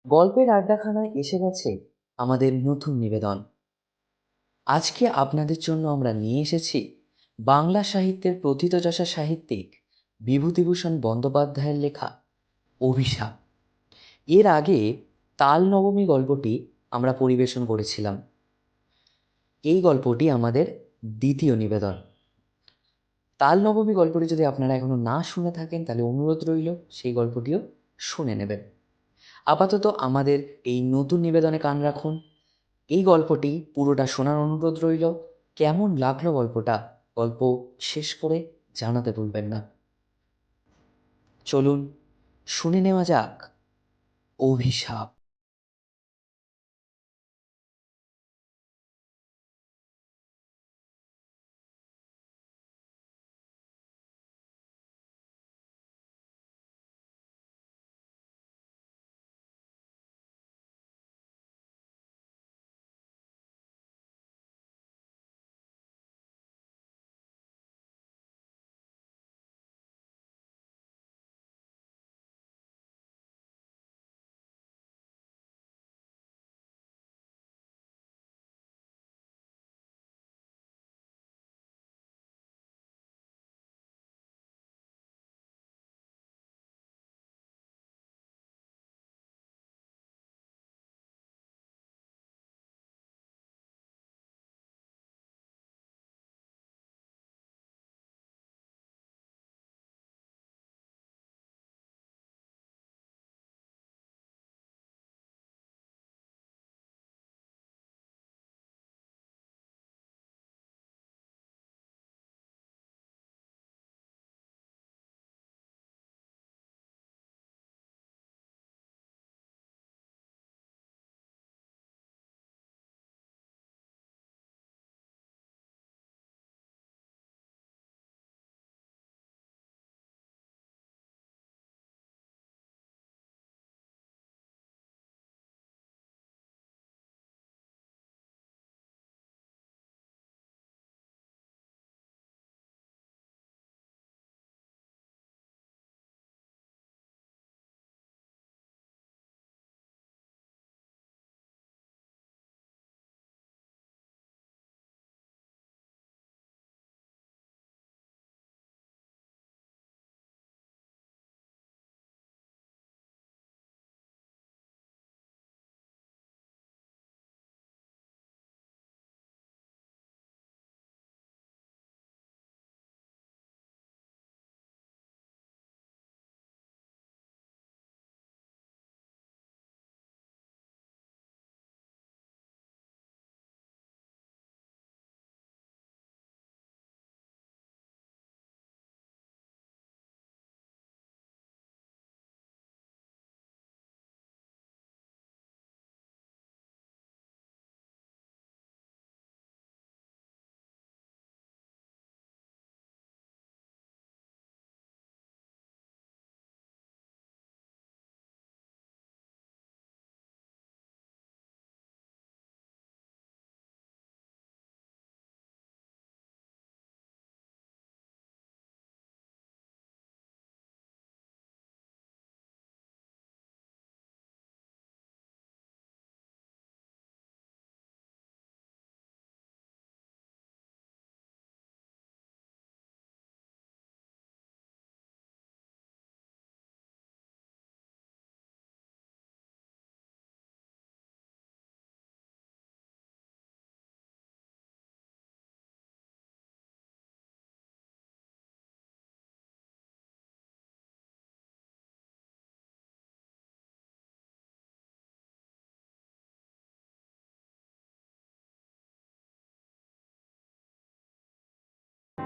গল্পের আড্ডাখানায় এসে গেছে আমাদের নতুন নিবেদন। আজকে আপনাদের জন্য আমরা নিয়ে এসেছি বাংলা সাহিত্যের প্রথিতযশা সাহিত্যিক বিভূতিভূষণ বন্দ্যোপাধ্যায়ের লেখা অভিশাপ। এর আগে তাল নবমী গল্পটি আমরা পরিবেশন করেছিলাম। এই গল্পটি আমাদের দ্বিতীয় নিবেদন। তাল নবমী গল্পটি যদি আপনারা এখনো না শুনে থাকেন তাহলে অনুরোধ রইল সেই গল্পটিও শুনে নেবেন। আপাতত আমাদের এই নতুন নিবেদনে কান রাখুন। এই গল্পটি পুরোটা শোনার অনুরোধ রইল। কেমন লাগলো গল্পটা, গল্প শেষ করে জানাতে ভুলবেন না। চলুন শুনে নেওয়া যাক অভিশাপ।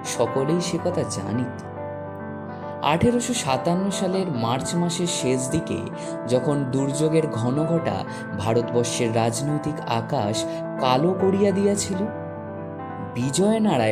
সকলেই সে কথা জানিত। 1857 সালের মার্চ মাসের শেষ দিকে যখন দুর্যোগের ঘনঘটা ভারতবর্ষের রাজনৈতিক আকাশ কালো করিয়া দিয়াছিল, বিজয়নারায়ণ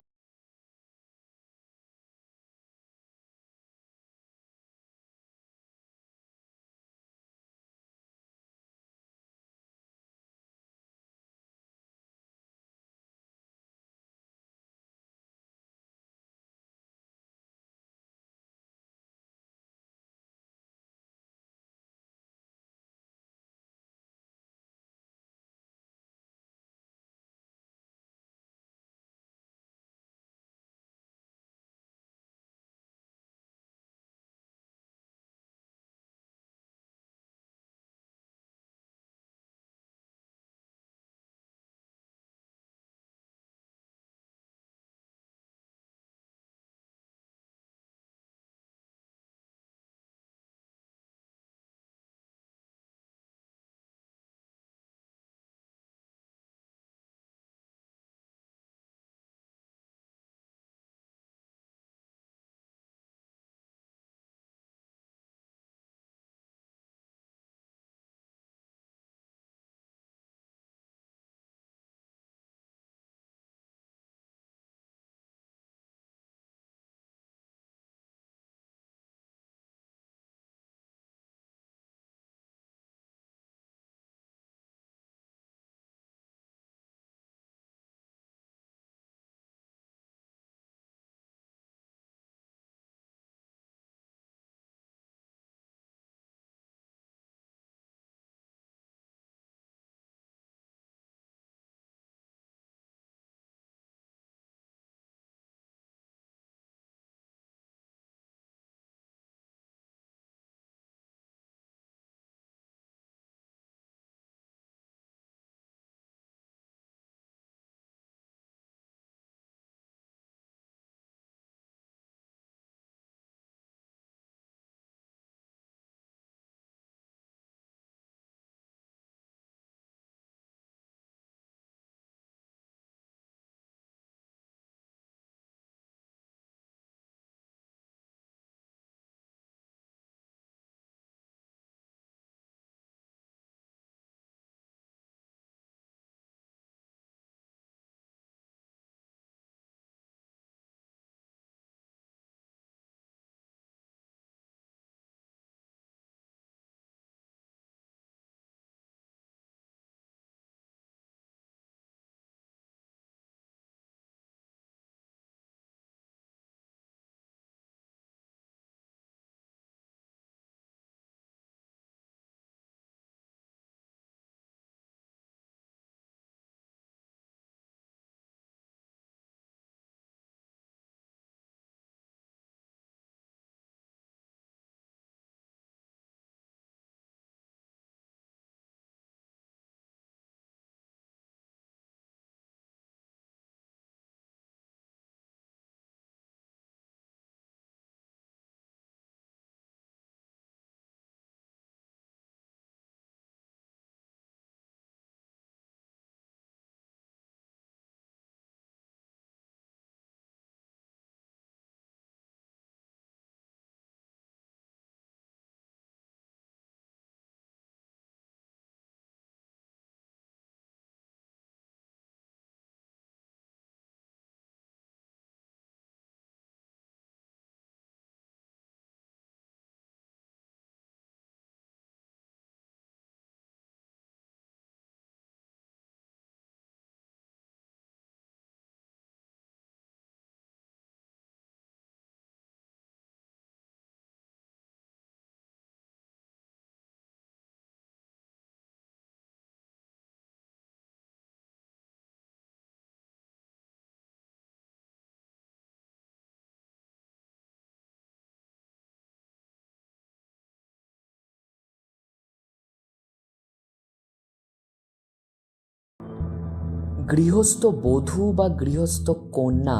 গৃহস্থ বধূ বা গৃহস্থ কন্যা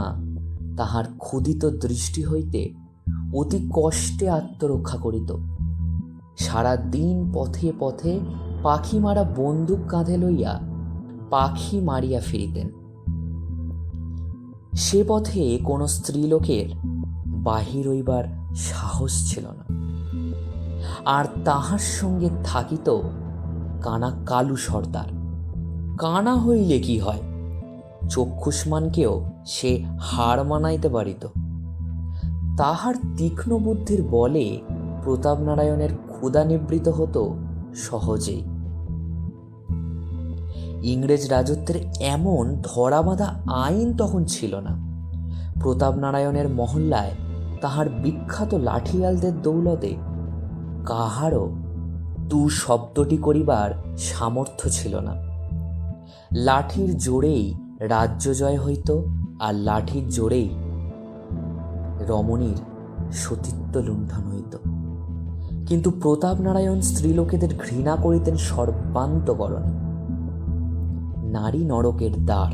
তাহার ক্ষুধিত দৃষ্টি হইতে অতি কষ্টে আত্মরক্ষা করিত। সারা দিন পথে পথে পাখি মারা বন্দুক কাঁধে লইয়া পাখি মারিয়া ফিরিতেন। সে পথে কোনো স্ত্রীলোকের বাহির হইবার সাহস ছিল না। আর তাহার সঙ্গে থাকিত কানা কালু সর্দার। কানা হইলে কি হয়, চক্ষুষ্মানকেও সে হার মানাইতে পারিত। তাহার তীক্ষ্ণ বুদ্ধির বলে প্রতাপনারায়ণের ক্ষুধা নিবৃত হতো সহজেই। ইংরেজ রাজত্বের এমন ধরাবাঁধা আইন তখন ছিল না। প্রতাপনারায়ণের মহল্লায় তাহার বিখ্যাত লাঠিয়ালদের দৌলতে কাহারও তু শব্দটি করিবার সামর্থ্য ছিল না। লাঠির জোরেই রাজ্য জয় হইত, আর লাঠির জোরেই রমণীর সতীত্ব লুণ্ঠন হইত। কিন্তু প্রতাপনারায়ণ স্ত্রীলোকেদের ঘৃণা করিতেন সর্বান্তকরণে। নারী নরকের দ্বার,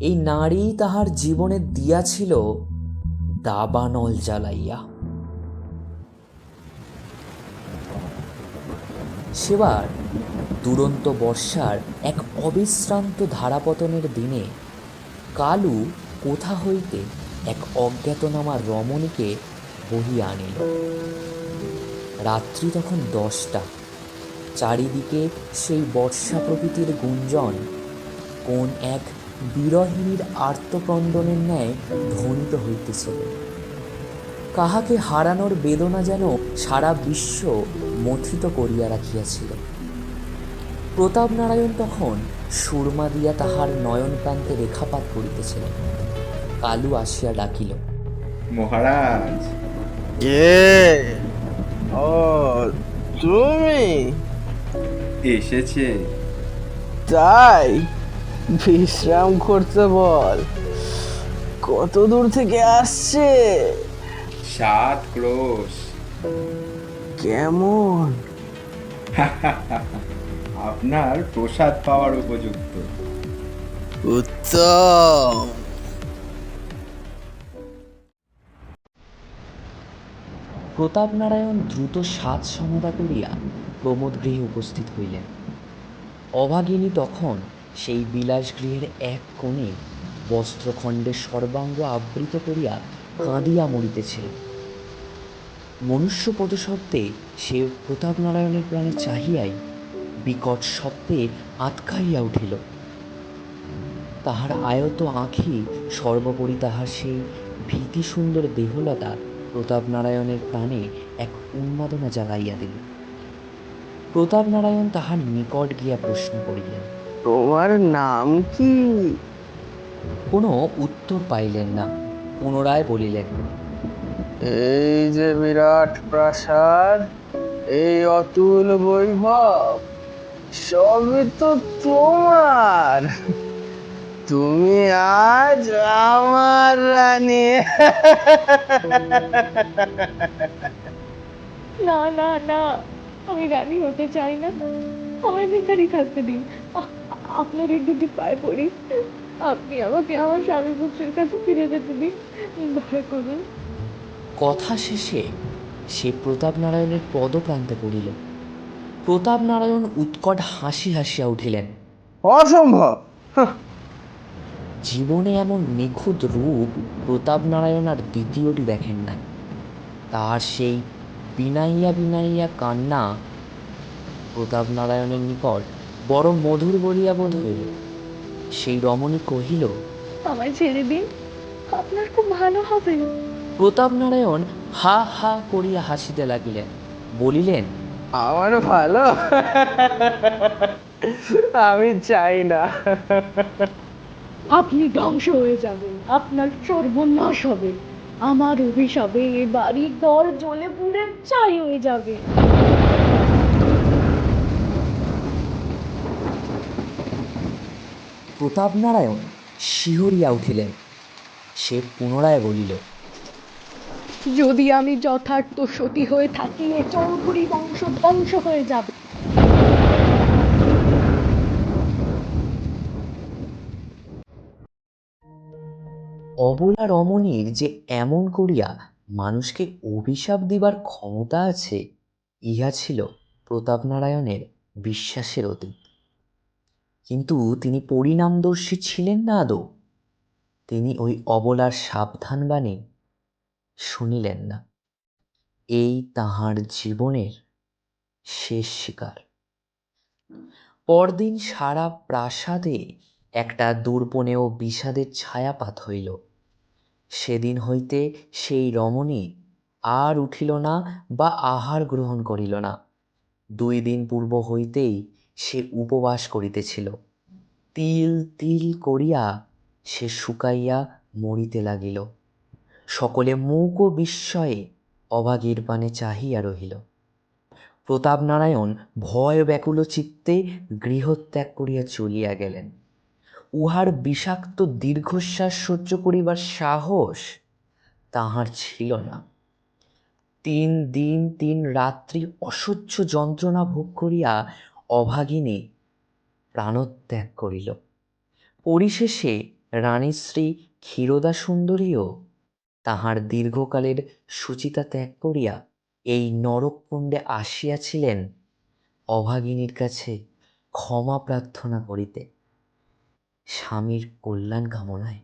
এই নারী তাহার জীবনে দিয়াছিল দাবানল জ্বালাইয়া। সেবার দুরন্ত বর্ষার এক অবিশ্রান্ত ধারাপতনের দিনে কালু কোথা হইতে এক অজ্ঞাতনামা রমণীকে বহিয়া আনিল। রাত্রি তখন 10টা। চারিদিকে সেই বর্ষা প্রকৃতির গুঞ্জন কোন এক বিরহিণীর আর্তক্রন্দনের ন্যায় ধ্বনিত হইতেছিল। কাহাকে হারানোর বেদনা যেন সারা বিশ্ব মথিত করিয়া রাখিয়াছিল। প্রতাপনারায়ণ তখন সুরমা দিয়া তাহার নয়ন প্রান্তে রেখাপাত করিতেছিলেন। কালু আসিয়া ডাকিল, মহারাজ। ও তুমি এসেছে? তাই বিশ্রাম করতে বল। কত দূর থেকে আসছে? 7 ক্রোশ। কেমন? আপনার প্রসাদ পাওয়ার উপযুক্ত। উত্তম। প্রতাপনারায়ণ দ্রুত সাজ সমাধা করিয়া প্রমোদ গৃহে উপস্থিত হইলেন। অভাগিনী তখন সেই বিলাসগৃহের এক কোণে বস্ত্রখণ্ডে সর্বাঙ্গ আবৃত করিয়া কাঁদিয়া মরিতেছিল। মনুষ্য পদশব্দে সে প্রতাপনারায়ণের প্রাণে চাহিয়াই বিকট শব্দে আঁতকাইয়া উঠিল। তাহার আয়ত আঁখি, সর্বোপরি তাহার সেই ভীতি সুন্দর দেহলতা প্রতাপনারায়ণের প্রাণে এক উন্মাদনা জাগাইয়া দিল। প্রতাপনারায়ণ তাহার নিকট গিয়া প্রশ্ন করিলেন, তোমার নাম কি? কোনো উত্তর পাইলেন না। পুনরায় বলিলেন, এই যে বিরাট প্রাসাদ, এই অতুল বৈভব, সবই তো তোমার। তুমি আজ আমার রানী। না না না, আমি রানী হতে চাই না, আমায় ভিখারি থাকতে দিন। আপনার এই দুটি পায়ে পড়ি, আপনি আমাকে আমার স্বামী পুত্রের কাছে ফিরে যেতে দিন, দয়া করুন। কথা শেষে সে প্রতাপনারায়ণের পদপ্রান্তে পড়িল। প্রতাপনারায়ণ উৎকট হাসি হাসিয়া উঠিলেন। অসম্ভব। জীবনে এমন নিখুঁত রূপ প্রতাপনারায়ণ আর দ্বিতীয়টি দেখেন নাই। তাহার সেই বিনাইয়া বিনাইয়া কান্না প্রতাপনারায়ণের নিকট বড় মধুর বলিয়া বোধ হইল। সেই রমণী কহিল, আমায় ছেড়ে দিন, আপনার খুব ভালো হবে। প্রতাপনারায়ণ হা হা করিয়া হাসিতে লাগিলেন। বলিলেন, আমার ভালো? আমি চাই না। আপনি ধ্বংস হয়ে যাবেন, আপনার সর্বনাশ হবে, আমার অভিশাপে এ বাড়ির ঘর জ্বলে পুড়ে ছাই হয়ে যাবে। প্রতাপনারায়ণ শিহরিয়া উঠিলেন। সে পুনরায় বলিল, যদি আমি যথার্থ সতী হয়ে থাকি, এ চৌধুরী বংশ ধ্বংস হয়ে যাবে। অবলা রমণীর যে এমন করিয়া মানুষকে অভিশাপ দিবার ক্ষমতা আছে, ইহা ছিল প্রতাপনারায়ণের বিশ্বাসের অতীত। কিন্তু তিনি পরিণামদর্শী ছিলেন না আদৌ। তিনি ওই অবলার সাবধান বাণী শুনিলেন না। এই তাহার জীবনের শেষ শিকার। পরদিন সারা প্রাসাদে একটা দুর্বনেয় বিষাদের ছায়াপাত হইল। সেদিন হইতে সেই রমণী আর উঠিল না বা আহার গ্রহণ করিল না। 2 দিন পূর্ব হইতেই সে উপবাস করিতেছিল। তিল তিল করিয়া সে শুকাইয়া মরিতে লাগিল। সকলে মূক ও বিস্ময়ে অভাগীর পানে চাহিয়া রহিল। প্রতাপনারায়ণ ভয় ব্যাকুল চিত্তে গৃহত্যাগ করিয়া চলিয়া গেলেন। উহার বিষাক্ত দীর্ঘশ্বাস সহ্য করিবার সাহস তাহার ছিল না। 3 দিন 3 রাত্রি অসহ্য যন্ত্রণা ভোগ করিয়া অভাগিনী প্রাণত্যাগ করিল। পরিশেষে রানীশ্রী ক্ষীরোদা সুন্দরীও তাহার দীর্ঘকালের সুচিতা ত্যাগ করিয়া এই নরককুণ্ডে আসিয়াছিলেন অভাগিনীর কাছে ক্ষমা প্রার্থনা করিতে, স্বামীর কল্যাণ কামনায়।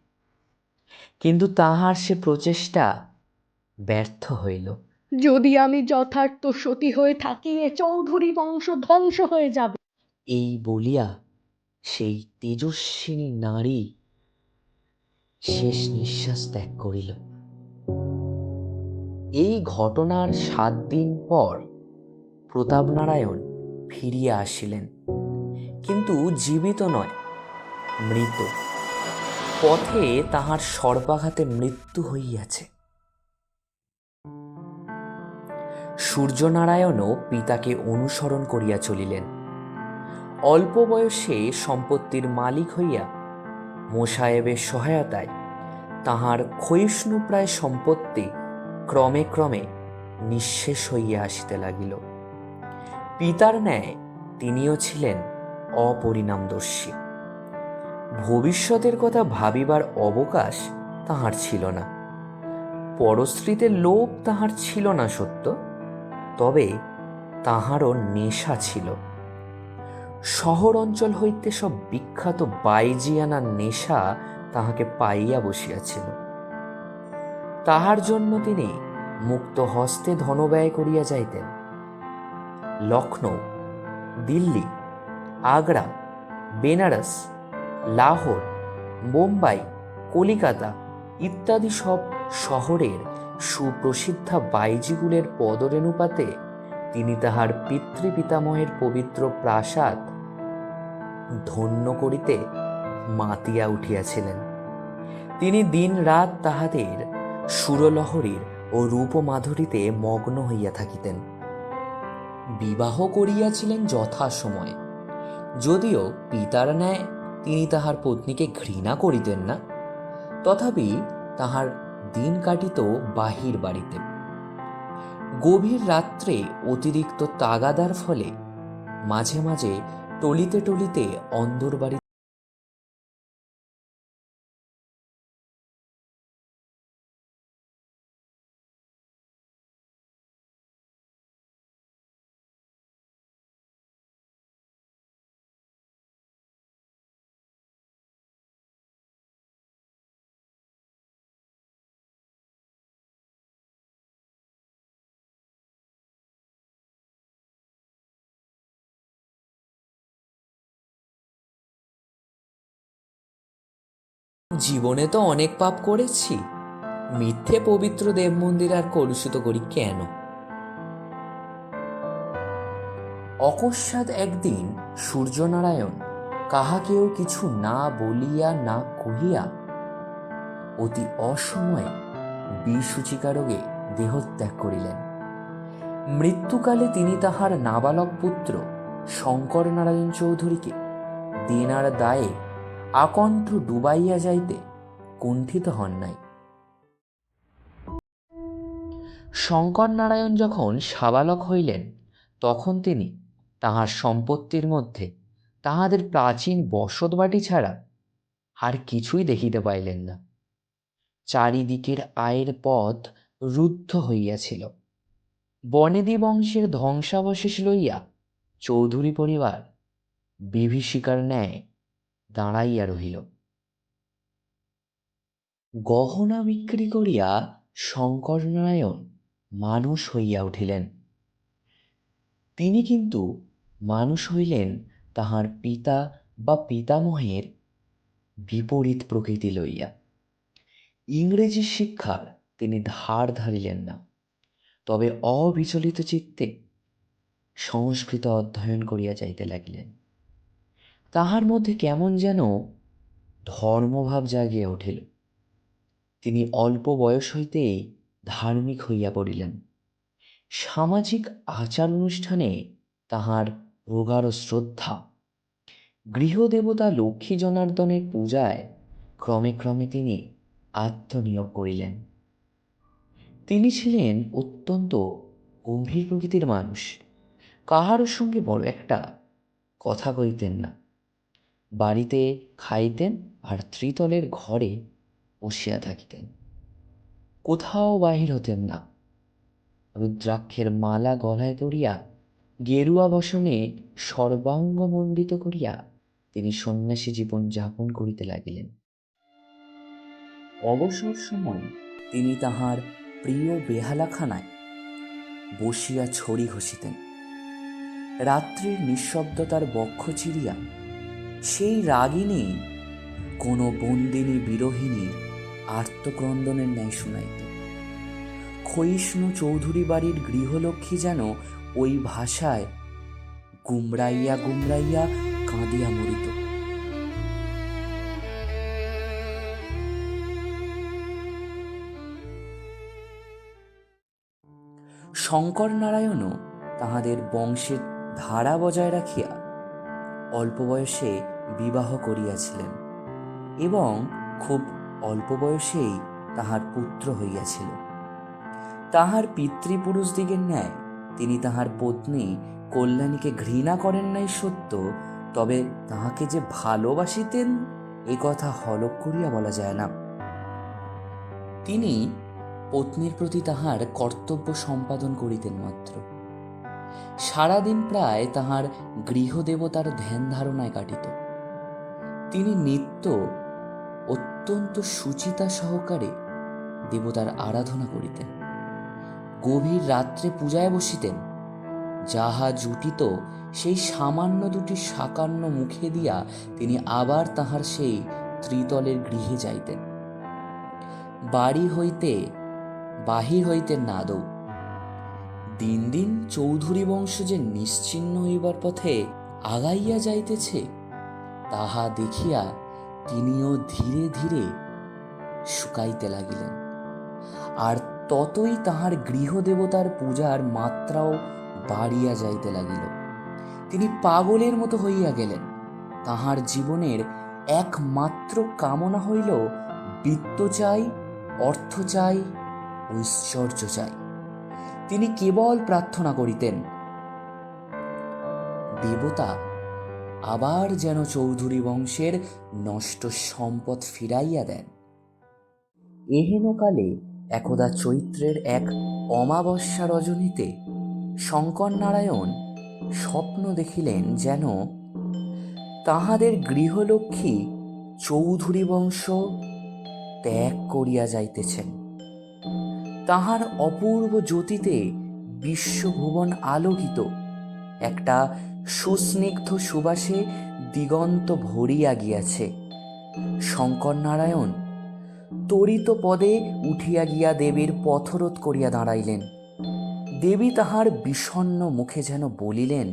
কিন্তু তাহার সে প্রচেষ্টা ব্যর্থ হইল। যদি আমি যথার্থ সতী হয়ে থাকি, এ চৌধুরী বংশ ধ্বংস হয়ে যাবে। এই বলিয়া সেই তেজস্বিনী নারী শেষ নিঃশ্বাস ত্যাগ করিল। এই ঘটনার 7 দিন পর প্রতাপনারায়ণ ফিরিয়া আসিলেন, কিন্তু জীবিত নয়, মৃত। পথে তাহার সর্পাঘাতে মৃত্যু হইয়াছে। সূর্যনারায়ণও পিতাকে অনুসরণ করিয়া চলিলেন। অল্প বয়সে সম্পত্তির মালিক হইয়া মোসাহেবের সহায়তায় তাহার ক্ষয়িষ্ণুপ্রায় সম্পত্তি ক্রমে ক্রমে নিঃশেষ হইয়া আসিতে লাগিল। পিতার ন্যায় তিনিও ছিলেন অপরিণামদর্শী। ভবিষ্যতের কথা ভাবিবার অবকাশ তাহার ছিল না। পরশ্রীতে লোভ তাহার ছিল না সত্য, তবে তাহারও নেশা ছিল। শহর অঞ্চল হইতে সব বিখ্যাত বাইজিয়ানা নেশা তাহাকে পাইয়া বসিয়াছিল। তাহার জন্য তিনি মুক্ত হস্তে ধনব্যয় করিয়া যাইতেন। লখনৌ, দিল্লি, আগ্রা, বেনারস, লাহোর, বোম্বাই, কলিকাতা ইত্যাদি সব শহরের সুপ্রসিদ্ধা বাইজিগুলের পদরেণুপাতে তিনি তাহার পিতৃপিতামহের পবিত্র প্রাসাদ ধন্য করিতে মাতিয়া উঠিয়াছিলেন। তিনি দিন রাত তাহাদের সুরলহরীর ও রূপমাধুরীতে মগ্ন হইয়া থাকিতেন। বিবাহ করিয়াছিলেন যথাসময়ে, যদিও পিতার ন্যায় তিনি তাহার পত্নীকে ঘৃণা করিতেন না, তথাপি তাহার দিন কাটিত বাহির বাড়িতে। গভীর রাত্রে অতিরিক্ত তাগাদার ফলে মাঝে মাঝে টলিতে টলিতে অন্দর বাড়ি জীবনে তো অনেক পাপ করেছি, মিথ্যে পবিত্র দেব মন্দির আর কলুষিত করি কেন? অকস্মাৎ একদিন সূর্যনারায়ণ কাহাকেও কিছু না বলিয়া না কহিয়া অতি অসময়ে বিষসূচিকা রোগে দেহত্যাগ করিলেন। মৃত্যুকালে তিনি তাহার নাবালক পুত্র শঙ্কর নারায়ণ চৌধুরীকে দেনার দায়ে আকণ্ঠ ডুবাইয়া যাইতে কুণ্ঠিত হন নাই। শঙ্কর নারায়ণ যখন সাবালক হইলেন, তখন তিনি তাহার সম্পত্তির মধ্যে তাহাদের প্রাচীন বসতবাটি ছাড়া আর কিছুই দেখিতে পাইলেন না। চারিদিকের আয়ের পথ রুদ্ধ হইয়াছিল। বনেদি বংশের ধ্বংসাবশেষ লইয়া চৌধুরী পরিবার বিভীষিকার ন্যায় দাঁড়াইয়া রহিল। গহনা বিক্রি করিয়া শঙ্করনারায়ণ মানুষ হইয়া উঠিলেন। তিনি কিন্তু মানুষ হইলেন তাহার পিতা বা পিতামহের বিপরীত প্রকৃতি লইয়া। ইংরেজি শিক্ষার তিনি ধার ধারিলেন না, তবে অবিচলিত চিত্তে সংস্কৃত অধ্যয়ন করিয়া যাইতে লাগিলেন। তাহার মধ্যে কেমন যেন ধর্মভাব জাগিয়া উঠিল। তিনি অল্প বয়স হইতেই ধার্মিক হইয়া পড়িলেন। সামাজিক আচার অনুষ্ঠানে তাহার প্রগাঢ় শ্রদ্ধা। গৃহদেবতা লক্ষ্মী জনার্দনের পূজায় ক্রমে ক্রমে তিনি আত্মনিয়োগ করিলেন। তিনি ছিলেন অত্যন্ত গম্ভীর প্রকৃতির মানুষ। কাহারও সঙ্গে বড় একটা কথা কইতেন না। বাড়িতে খাইতেন আর ত্রিতলের ঘরে বসিয়া থাকিতেন। কোথাও বাহির হতেন না। রুদ্রাক্ষের মালা গলায় পরিয়া গেরুয়া বসনে সর্বাঙ্গ মণ্ডিত করিয়া তিনি সন্ন্যাসী জীবন যাপন করিতে লাগিলেন। অবসর সময় তিনি তাহার প্রিয় বেহালাখানায় বসিয়া ছড়ি ঘষিতেন। রাত্রির নিঃশব্দতার বক্ষ চিরিয়া সেই রাগিনী কোনো বন্দিনী বিরোহিণীর আর্তক্রন্দনের ন্যায় শুনাইত। ক্ষয়িষ্ণু চৌধুরী বাড়ির গৃহলক্ষ্মী যেন ওই ভাষায় গুমরাইয়া গুমরাইয়া কাঁদিয়া মরিত। শঙ্কর নারায়ণও তাহাদের বংশের ধারা বজায় রাখিয়া অল্প বয়সে বিবাহ করিয়াছিলেন এবং খুব অল্প বয়সেই তাহার পুত্র হইয়াছিল। তাহার পিতৃপুরুষদিগের ন্যায় তিনি তাহার পত্নী কল্যাণীকে ঘৃণা করেন নাই সত্য, তবে তাহাকে যে ভালোবাসিতেন এ কথা হলক করিয়া বলা যায় না। তিনি পত্নীর প্রতি তাহার কর্তব্য সম্পাদন করিতেন মাত্র। সারাদিন প্রায় তাহার গৃহদেবতার ধ্যান ধারণায় কাটিত। তিনি নিত্য অত্যন্ত সুচিতা সহকারে দেবতার আরাধনা করিতেন। গভীর রাত্রে পূজায় বসিতেন। যাহা জুটিত সেই সামান্য দুটি সাকান্ন মুখে দিয়া তিনি আবার তাহার সেই ত্রিতলের গৃহে যাইতেন। বাড়ি হইতে বাহির হইতেন না আদৌ। দিন দিন চৌধুরী বংশ যে নিশ্চিহ্ন হইবার পথে আগাইয়া যাইতেছে তাহা দেখিয়া তিনিও ধীরে ধীরে শুকাইতে লাগিলেন। আর ততই তাহার গৃহদেবতার পূজার মাত্রাও বাড়িয়া যাইতে লাগিল। তিনি পাগলের মতো হইয়া গেলেন। তাহার জীবনের একমাত্র কামনা হইল বৃত্ত চাই, অর্থ চাই, ঐশ্বর্য চাই। তিনি কেবল প্রার্থনা করিতেন, দেবতা আবার যেন চৌধুরী বংশের নষ্ট সম্পদ ফিরাইয়া দেন। এহেনকালে একদা চৈত্রের এক অমাবস্যা রজনীতে শঙ্কর নারায়ণ স্বপ্ন দেখিলেন যেন তাহাদের গৃহলক্ষ্মী চৌধুরী বংশ ত্যাগ করিয়া যাইতেছেন। তাহার অপূর্ব জ্যোতিতে বিশ্বভুবন আলোকিত। একটা সুস্নিগ্ধ সুবাসে দিগন্ত ভরিয়া গিয়াছে। শঙ্কর নারায়ণ তরিত পদে উঠিয়া গিয়া দেবীর পথরোধ করিয়া দাঁড়াইলেন। দেবী তাহার বিষণ্ণ মুখে যেন বলিলেন,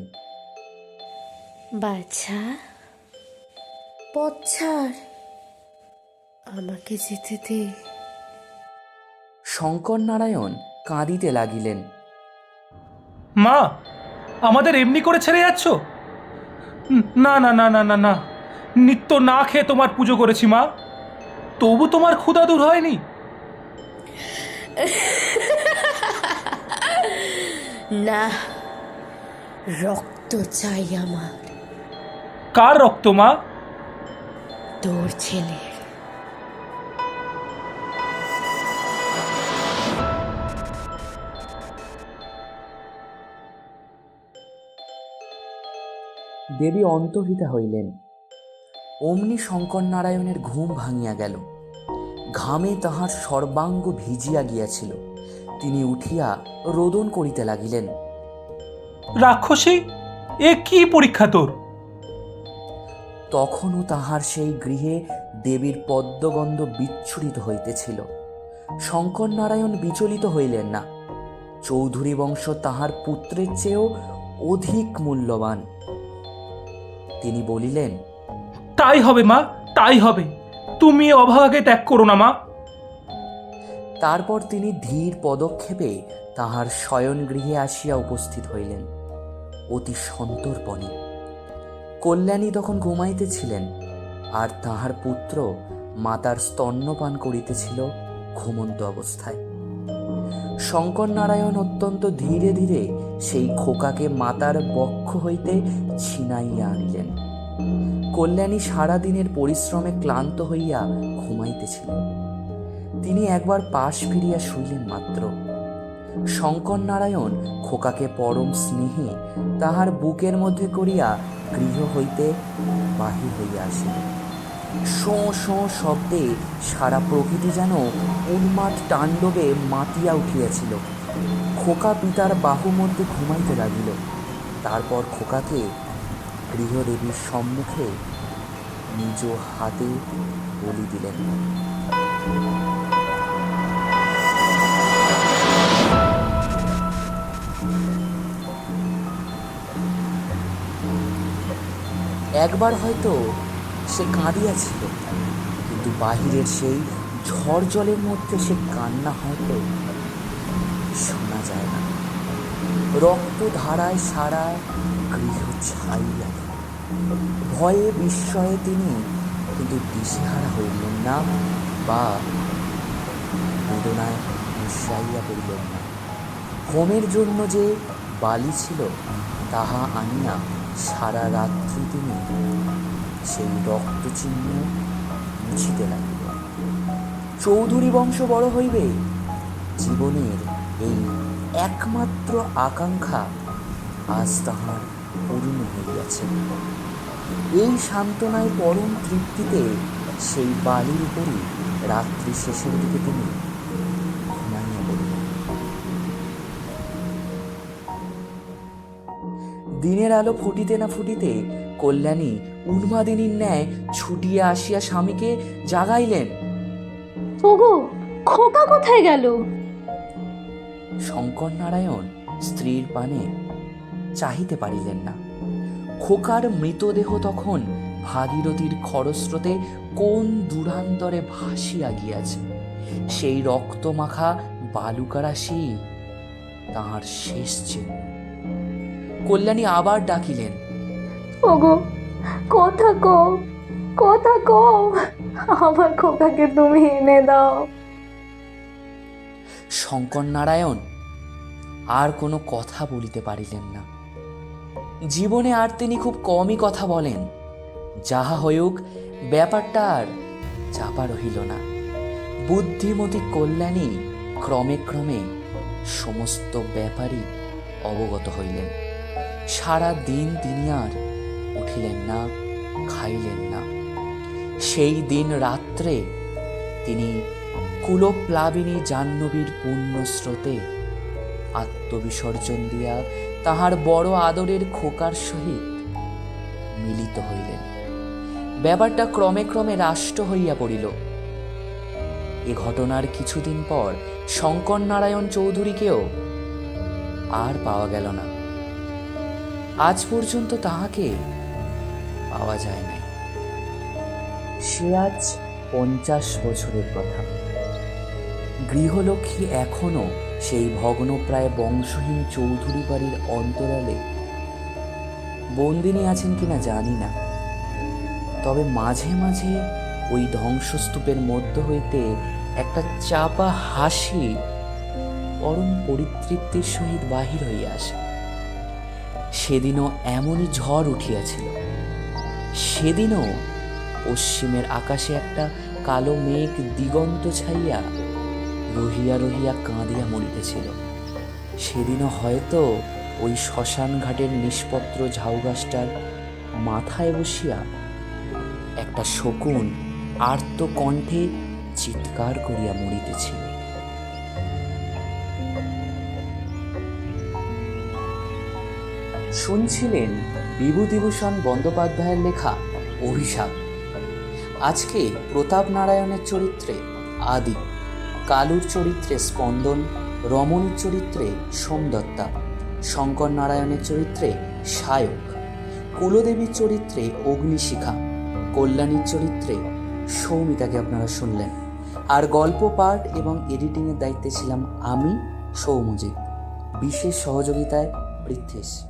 বাছা, পথ ছাড়, আমাকে যেতে দে। শঙ্কর নারায়ণ কাঁদিতে লাগিলেন। মা, আমাদের এমনি করে ছেড়ে যাচ্ছ? না না না না না না, নিত্য না খেয়ে তোমার পুজো করেছি মা, তবু তোমার ক্ষুধা দূর হয়নি? না, রক্ত চাই আমার। কার রক্ত মা? তোর ছেলের। দেবী অন্তর্হিতা হইলেন। অমনি শঙ্কর নারায়ণের ঘুম ভাঙিয়া গেল। ঘামে তাহার সর্বাঙ্গ ভিজিয়া গিয়াছিল। তিনি উঠিয়া রোদন করিতে লাগিলেন। রাক্ষসী, এ কি পরীক্ষা তোর? তখনও তাহার সেই গৃহে দেবীর পদ্মগন্ধ বিচ্ছুরিত হইতেছিল। শঙ্কর নারায়ণ বিচলিত হইলেন না। চৌধুরী বংশ তাহার পুত্রের চেয়েও অধিক মূল্যবান। তিনি বলিলেন, তাই হবে মা, তাই হবে। তুমি এ অভাগাকে ত্যাগ করো না মা। তারপর তিনি ধীর পদক্ষেপে তাহার শয়নগৃহে আসিয়া উপস্থিত হইলেন, অতি সন্তর্পণে। কল্যাণী তখন ঘুমাইতেছিলেন, আর তাহার পুত্র মাতার স্তন্যপান করিতেছিল ঘুমন্ত অবস্থায়। শঙ্কর নারায়ণ অত্যন্ত ধীরে ধীরে সেই খোকাকে মাতার বক্ষ হইতে ছিনাইয়া আনিলেন। কল্যাণী সারাদিনের পরিশ্রমে ক্লান্ত হইয়া ঘুমাইতেছিলেন। তিনি একবার পাশ ফিরিয়া শুইলেন মাত্র। শঙ্কর নারায়ণ খোকাকে পরম স্নেহে তাহার বুকের মধ্যে করিয়া গৃহ হইতে বাহির হইয়া আসিলেন। শোঁ শোঁ শব্দে সারা প্রকৃতি যেন উন্মাদ তাণ্ডবে মাতিয়া উঠিয়াছিল। খোকা পিতার বাহু মধ্যে ঘুমাইতে লাগিল। তারপর খোকাকে গৃহদেবীর সম্মুখে নিজ হাতে বলি দিলেন। একবার হয়তো সে কাঁদিয়াছিল, কিন্তু বাহিরের সেই ঝড় জলের মধ্যে সে কান্না হয়তো শোনা যায় না। রক্ত ধারায় সারা গৃহ ছাইয়া গেল। ভয়ে বিস্ময়ে তিনি কিন্তু দিশেহারা হইলেন না, বা বেদনায় মুশাইয়া পড়িলেন না। হোমের জন্য যে বালি ছিল তাহা আনিয়া সারা রাত্রি তিনি সেই রক্তচিহ্ন মুছিতে লাগিল। চৌধুরী বংশ বড় হইবে, জীবনের এই একমাত্র আকাঙ্ক্ষা আজ তাহার পূর্ণ হইয়াছে। এই সান্ত্বনায় পরম তৃপ্তিতে সেই বালির উপরই রাত্রি শেষের দিকে তিনি ঘুমাইয়া পড়িলেন। দিনের আলো ফুটিতে না ফুটিতে কল্যাণী উন্মাদিনীর ন্যায় ছুটিয়া আসিয়া স্বামীকে জাগাইলেন। ওগো, খোকা কোথায় গেল? শঙ্কর নারায়ণ স্ত্রীর পানে চাহিতে পারিলেন না। খোকার মৃতদেহ তখন ভাগীরথীর খরস্রোতে কোন দূরান্তরে ভাসিয়া গিয়াছে। সেই রক্তমাখা বালুকারাশি তাহার শেষ চিহ্ন। কল্যাণী আবার ডাকিলেন, ওগো, কথা কও, কথা কও, আমার খোকাকে তুমি এনে দাও। শঙ্কর নারায়ণ আর কোনো কথা বলিতে পারিলেন না। জীবনে আর তিনি খুব কমই কথা বলেন। যাহা হইউক, ব্যাপারটা আর চাপা রহিল না। বুদ্ধিমতী কল্যাণী ক্রমে ক্রমে সমস্ত ব্যাপারই অবগত হইলেন। সারা দিন তিনি আর উঠিলেন না, খাইলেন না। সেই দিন রাত্রে তিনি কুলপ্লাবিনী জাহ্নবীর পুণ্য স্রোতে আত্মবিসর্জন দিয়া তাহার বড় আদরের খোকার সহিত মিলিত হইলেন। ব্যাপারটা ক্রমে ক্রমে রাষ্ট্র হইয়া পড়িল। এ ঘটনার কিছুদিন পর শঙ্কর নারায়ণ চৌধুরীকেও আর পাওয়া গেল না। আজ পর্যন্ত তাহাকে পাওয়া যায় নাই। সে আজ 50 বছরের কথা। গৃহলক্ষ্মী এখনো সেই ভগ্নপ্রায় বংশহীন চৌধুরী বাড়ির অন্তরালে বন্দিনী আছেন কিনা জানি না, তবে মাঝে মাঝে ওই ধ্বংসস্তূপের মধ্য হইতে একটা চাপা হাসি পরম পরিতৃপ্তির সহিত বাহির হইয়া আসে। সেদিনও এমনই ঝড় উঠিয়াছিল। সেদিনও পশ্চিমের আকাশে একটা কালো মেঘ দিগন্ত ছাইয়া রহিয়া রহিয়া কাঁদিয়া মরিতেছিল। সেদিনও হয়তো ওই শ্মশান ঘাটের নিষ্পত্র ঝাউগাছটার মাথায় বসিয়া একটা শকুন আর্ত কণ্ঠে চিৎকার করিয়া মরিতেছিল। শুনছিলেন বিভূতিভূষণ বন্দ্যোপাধ্যায়ের লেখা অভিশাপ। আজকে প্রতাপ নারায়ণের চরিত্রে আদি, কালুর চরিত্রে স্পন্দন, রমণীর চরিত্রে সোমদত্তা, শঙ্কর নারায়ণের চরিত্রে সায়ক, কুলদেবীর চরিত্রে অগ্নিশিখা, কল্যাণীর চরিত্রে সৌমিতাকে আপনারা শুনলেন। আর গল্প পাঠ এবং এডিটিংয়ের দায়িত্বে ছিলাম আমি, সৌমজিৎ, বিশেষ সহযোগিতায় পৃথ্বীশ।